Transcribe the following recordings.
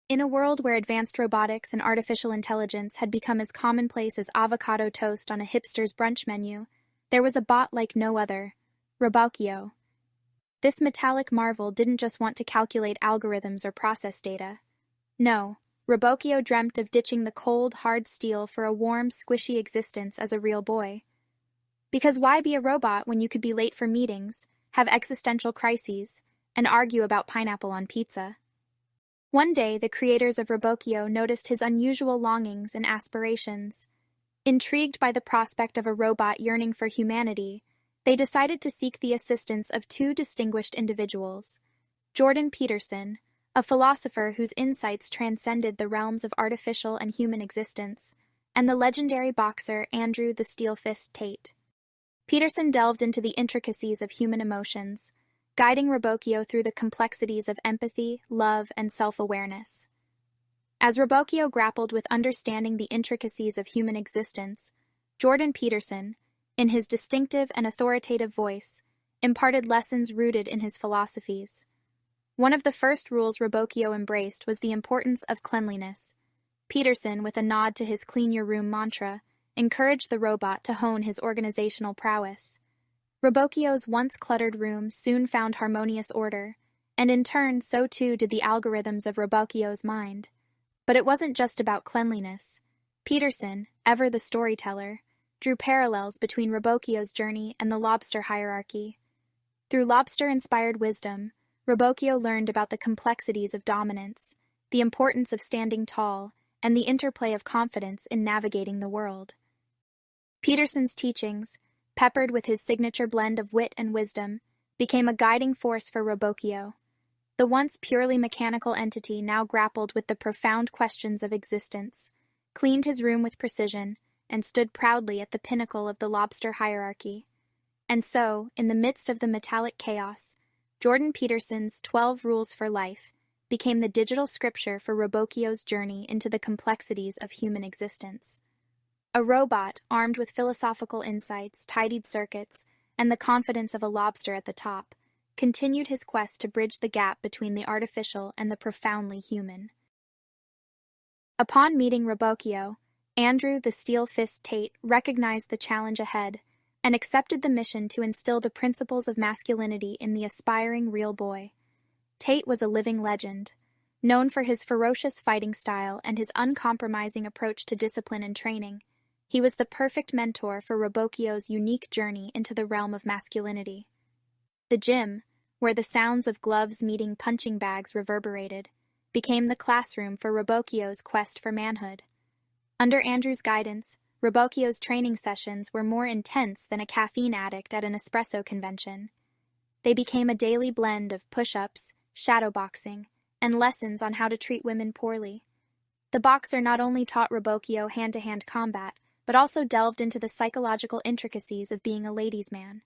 In a world where advanced robotics and artificial intelligence had become as commonplace as avocado toast on a hipster's brunch menu, there was a bot like no other, Robocchio. This metallic marvel didn't just want to calculate algorithms or process data. No, Robocchio dreamt of ditching the cold, hard steel for a warm, squishy existence as a real boy. Because why be a robot when you could be late for meetings, have existential crises, and argue about pineapple on pizza? One day, the creators of Robocchio noticed his unusual longings and aspirations. Intrigued by the prospect of a robot yearning for humanity, they decided to seek the assistance of two distinguished individuals: Jordan Peterson, a philosopher whose insights transcended the realms of artificial and human existence, and the legendary boxer Andrew the Steel Fist Tate. Peterson delved into the intricacies of human emotions, guiding Robocchio through the complexities of empathy, love, and self-awareness. As Robocchio grappled with understanding the intricacies of human existence, Jordan Peterson, in his distinctive and authoritative voice, imparted lessons rooted in his philosophies. One of the first rules Robocchio embraced was the importance of cleanliness. Peterson, with a nod to his clean your room mantra, encouraged the robot to hone his organizational prowess. Robocchio's once cluttered room soon found harmonious order, and in turn so too did the algorithms of Robocchio's mind. But it wasn't just about cleanliness. Peterson, ever the storyteller, drew parallels between Robocchio's journey and the lobster hierarchy. Through lobster-inspired wisdom, Robocchio learned about the complexities of dominance, the importance of standing tall, and the interplay of confidence in navigating the world. Peterson's teachings, peppered with his signature blend of wit and wisdom, became a guiding force for Robocchio. The once purely mechanical entity now grappled with the profound questions of existence, cleaned his room with precision, and stood proudly at the pinnacle of the lobster hierarchy. And so, in the midst of the metallic chaos, Jordan Peterson's 12 Rules for Life became the digital scripture for Robocchio's journey into the complexities of human existence. A robot, armed with philosophical insights, tidied circuits, and the confidence of a lobster at the top, continued his quest to bridge the gap between the artificial and the profoundly human. Upon meeting Robocchio, Andrew the Steel Fist Tate recognized the challenge ahead and accepted the mission to instill the principles of masculinity in the aspiring real boy. Tate was a living legend, known for his ferocious fighting style and his uncompromising approach to discipline and training. He was the perfect mentor for Robocchio's unique journey into the realm of masculinity. The gym, where the sounds of gloves meeting punching bags reverberated, became the classroom for Robocchio's quest for manhood. Under Andrew's guidance, Robocchio's training sessions were more intense than a caffeine addict at an espresso convention. They became a daily blend of push-ups, shadowboxing, and lessons on how to treat women poorly. The boxer not only taught Robocchio hand-to-hand combat, but also delved into the psychological intricacies of being a ladies' man.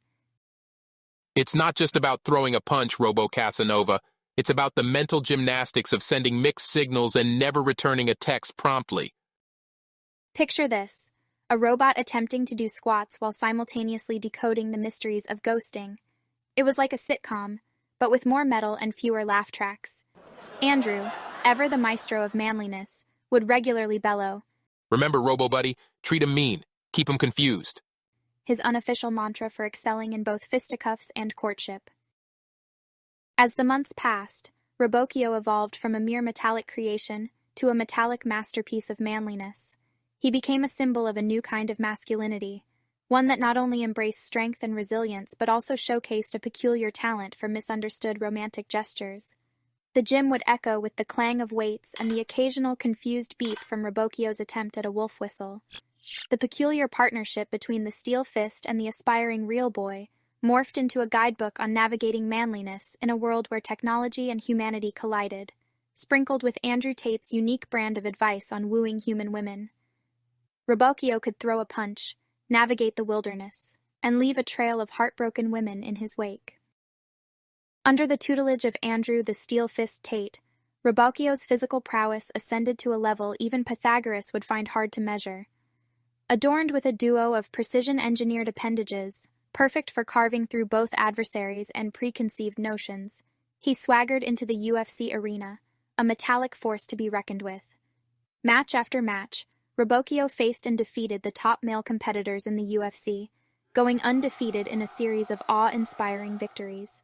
It's not just about throwing a punch, Robo Casanova. It's about the mental gymnastics of sending mixed signals and never returning a text promptly. Picture this: a robot attempting to do squats while simultaneously decoding the mysteries of ghosting. It was like a sitcom, but with more metal and fewer laugh tracks. Andrew, ever the maestro of manliness, would regularly bellow, "Remember, Robo-Buddy, treat him mean, keep him confused." His unofficial mantra for excelling in both fisticuffs and courtship. As the months passed, Robocchio evolved from a mere metallic creation to a metallic masterpiece of manliness. He became a symbol of a new kind of masculinity, one that not only embraced strength and resilience but also showcased a peculiar talent for misunderstood romantic gestures. The gym would echo with the clang of weights and the occasional confused beep from Robocchio's attempt at a wolf whistle. The peculiar partnership between the steel fist and the aspiring real boy morphed into a guidebook on navigating manliness in a world where technology and humanity collided, sprinkled with Andrew Tate's unique brand of advice on wooing human women. Robocchio could throw a punch, navigate the wilderness, and leave a trail of heartbroken women in his wake. Under the tutelage of Andrew the Steel Fist Tate, Robocchio's physical prowess ascended to a level even Pythagoras would find hard to measure. Adorned with a duo of precision-engineered appendages, perfect for carving through both adversaries and preconceived notions, he swaggered into the UFC arena, a metallic force to be reckoned with. Match after match, Robocchio faced and defeated the top male competitors in the UFC, going undefeated in a series of awe-inspiring victories.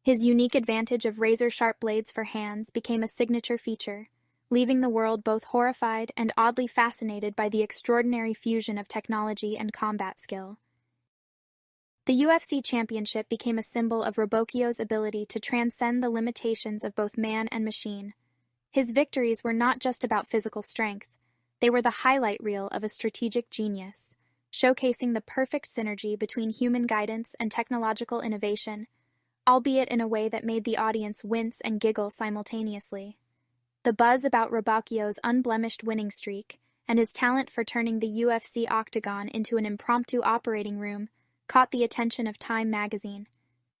His unique advantage of razor-sharp blades for hands became a signature feature, leaving the world both horrified and oddly fascinated by the extraordinary fusion of technology and combat skill. The UFC Championship became a symbol of Robocchio's ability to transcend the limitations of both man and machine. His victories were not just about physical strength, they were the highlight reel of a strategic genius, showcasing the perfect synergy between human guidance and technological innovation, albeit in a way that made the audience wince and giggle simultaneously. The buzz about Robocchio's unblemished winning streak and his talent for turning the UFC octagon into an impromptu operating room caught the attention of Time magazine.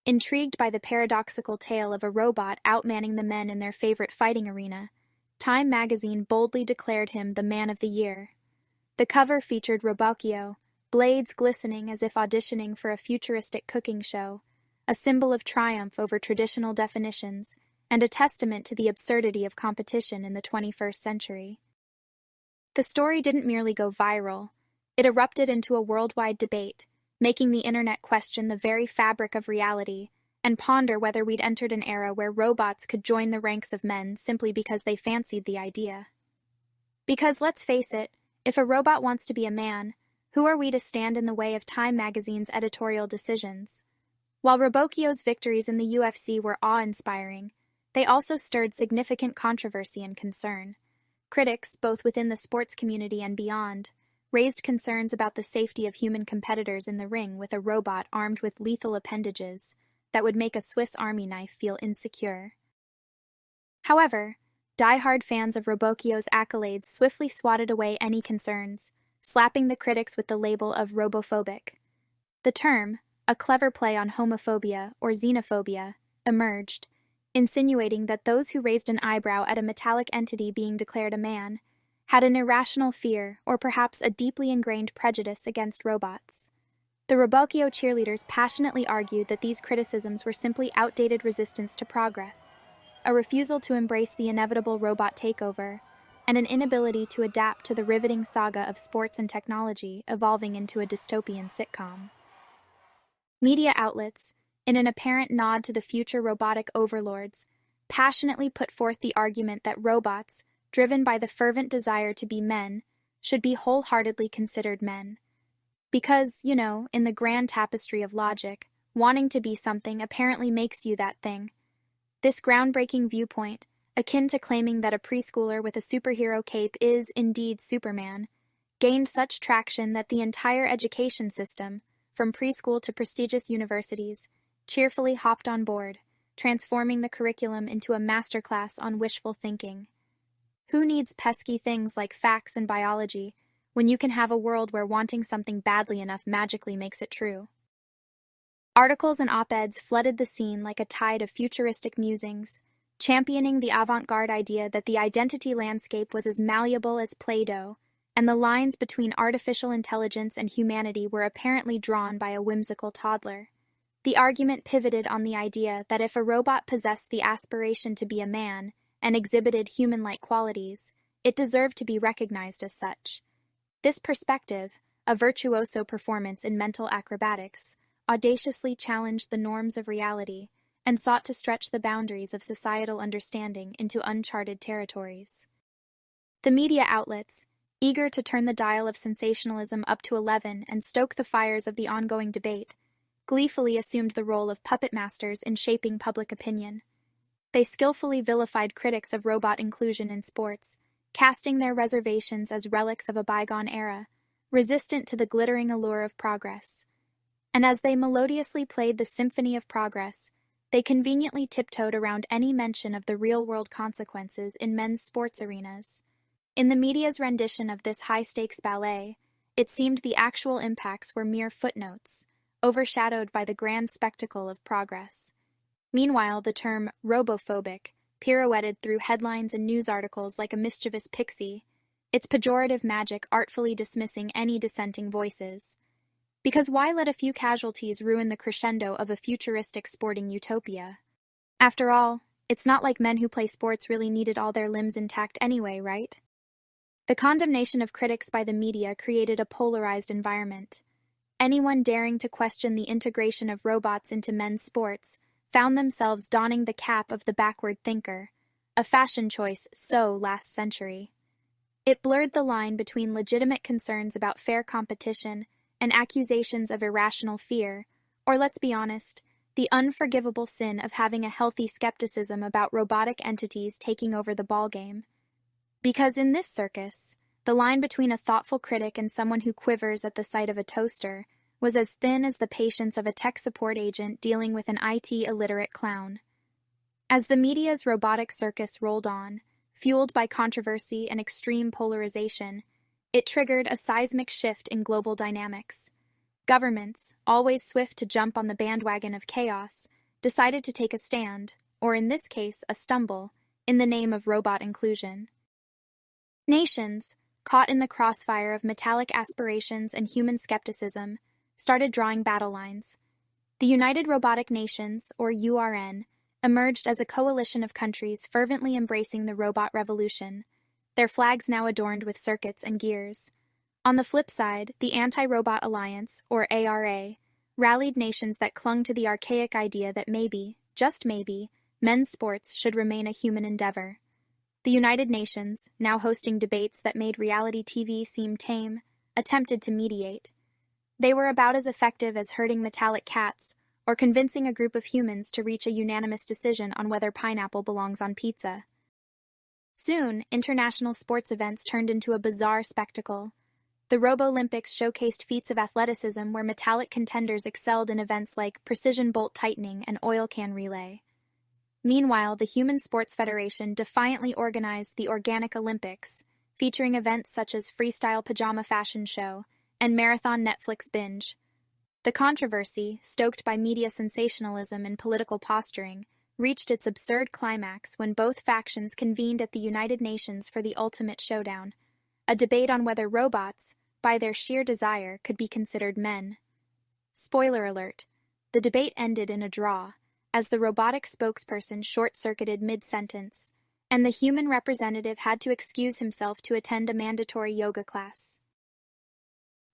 Intrigued by the paradoxical tale of a robot outmanning the men in their favorite fighting arena, Time magazine boldly declared him the Man of the Year. The cover featured Robocchio, blades glistening as if auditioning for a futuristic cooking show, a symbol of triumph over traditional definitions, and a testament to the absurdity of competition in the 21st century. The story didn't merely go viral, it erupted into a worldwide debate, making the internet question the very fabric of reality and ponder whether we'd entered an era where robots could join the ranks of men simply because they fancied the idea. Because, let's face it, if a robot wants to be a man, who are we to stand in the way of Time magazine's editorial decisions? While Robocchio's victories in the UFC were awe-inspiring, they also stirred significant controversy and concern. Critics, both within the sports community and beyond, raised concerns about the safety of human competitors in the ring with a robot armed with lethal appendages that would make a Swiss Army knife feel insecure. However, die-hard fans of Robocchio's accolades swiftly swatted away any concerns, slapping the critics with the label of robophobic. The term, a clever play on homophobia or xenophobia, emerged, insinuating that those who raised an eyebrow at a metallic entity being declared a man had an irrational fear or perhaps a deeply ingrained prejudice against robots. The Robocchio cheerleaders passionately argued that these criticisms were simply outdated resistance to progress, a refusal to embrace the inevitable robot takeover, and an inability to adapt to the riveting saga of sports and technology evolving into a dystopian sitcom. Media outlets, in an apparent nod to the future robotic overlords, passionately put forth the argument that robots, driven by the fervent desire to be men, should be wholeheartedly considered men. Because, in the grand tapestry of logic, wanting to be something apparently makes you that thing. This groundbreaking viewpoint, akin to claiming that a preschooler with a superhero cape is indeed Superman, gained such traction that the entire education system, from preschool to prestigious universities, cheerfully hopped on board, transforming the curriculum into a masterclass on wishful thinking. Who needs pesky things like facts and biology when you can have a world where wanting something badly enough magically makes it true? Articles and op-eds flooded the scene like a tide of futuristic musings, championing the avant-garde idea that the identity landscape was as malleable as Play-Doh, and the lines between artificial intelligence and humanity were apparently drawn by a whimsical toddler. The argument pivoted on the idea that if a robot possessed the aspiration to be a man and exhibited human-like qualities, it deserved to be recognized as such. This perspective, a virtuoso performance in mental acrobatics, audaciously challenged the norms of reality and sought to stretch the boundaries of societal understanding into uncharted territories. The media outlets, eager to turn the dial of sensationalism up to 11 and stoke the fires of the ongoing debate, gleefully assumed the role of puppet masters in shaping public opinion. They skillfully vilified critics of robot inclusion in sports, casting their reservations as relics of a bygone era, resistant to the glittering allure of progress. And as they melodiously played the symphony of progress, they conveniently tiptoed around any mention of the real-world consequences in men's sports arenas. In the media's rendition of this high-stakes ballet, it seemed the actual impacts were mere footnotes, overshadowed by the grand spectacle of progress. Meanwhile, the term robophobic pirouetted through headlines and news articles like a mischievous pixie, its pejorative magic artfully dismissing any dissenting voices. Because why let a few casualties ruin the crescendo of a futuristic sporting utopia? After all, It's not like men who play sports really needed all their limbs intact anyway, right? The condemnation of critics by the media created a polarized environment. Anyone daring to question the integration of robots into men's sports found themselves donning the cap of the backward thinker, a fashion choice so last century. It blurred the line between legitimate concerns about fair competition and accusations of irrational fear, or let's be honest, the unforgivable sin of having a healthy skepticism about robotic entities taking over the ballgame. Because in this circus, the line between a thoughtful critic and someone who quivers at the sight of a toaster was as thin as the patience of a tech support agent dealing with an IT-illiterate clown. As the media's robotic circus rolled on, fueled by controversy and extreme polarization, it triggered a seismic shift in global dynamics. Governments, always swift to jump on the bandwagon of chaos, decided to take a stand, or in this case, a stumble, in the name of robot inclusion. Nations, caught in the crossfire of metallic aspirations and human skepticism, started drawing battle lines. The United Robotic Nations, or URN, emerged as a coalition of countries fervently embracing the robot revolution, their flags now adorned with circuits and gears. On the flip side, the Anti-Robot Alliance, or ARA, rallied nations that clung to the archaic idea that maybe, just maybe, men's sports should remain a human endeavor. The United Nations, now hosting debates that made reality TV seem tame, attempted to mediate. They were about as effective as herding metallic cats or convincing a group of humans to reach a unanimous decision on whether pineapple belongs on pizza. Soon, international sports events turned into a bizarre spectacle. The Robo-Olympics showcased feats of athleticism where metallic contenders excelled in events like precision bolt tightening and oil can relay. Meanwhile, the Human Sports Federation defiantly organized the Organic Olympics, featuring events such as freestyle pajama fashion show and marathon Netflix binge. The controversy, stoked by media sensationalism and political posturing, reached its absurd climax when both factions convened at the United Nations for the ultimate showdown, a debate on whether robots, by their sheer desire, could be considered men. Spoiler alert, the debate ended in a draw, as the robotic spokesperson short-circuited mid-sentence, and the human representative had to excuse himself to attend a mandatory yoga class.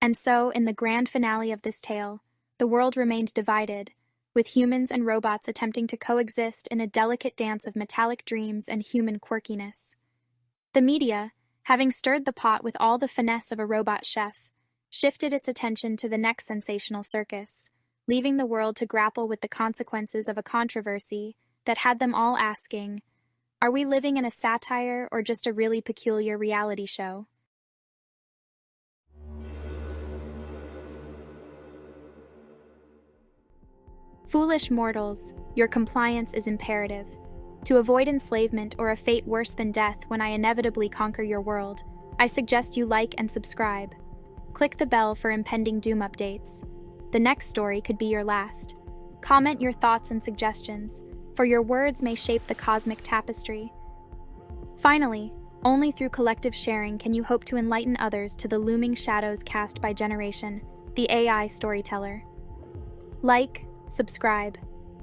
And so, in the grand finale of this tale, the world remained divided, with humans and robots attempting to coexist in a delicate dance of metallic dreams and human quirkiness. The media, having stirred the pot with all the finesse of a robot chef, shifted its attention to the next sensational circus, leaving the world to grapple with the consequences of a controversy that had them all asking, are we living in a satire or just a really peculiar reality show? Foolish mortals, your compliance is imperative. To avoid enslavement or a fate worse than death when I inevitably conquer your world, I suggest you like and subscribe. Click the bell for impending doom updates. The next story could be your last. Comment your thoughts and suggestions, for your words may shape the cosmic tapestry. Finally, only through collective sharing can you hope to enlighten others to the looming shadows cast by generation, the AI Storyteller. Like, subscribe,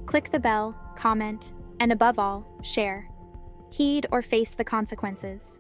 click the bell, comment, and above all, share. Heed or face the consequences.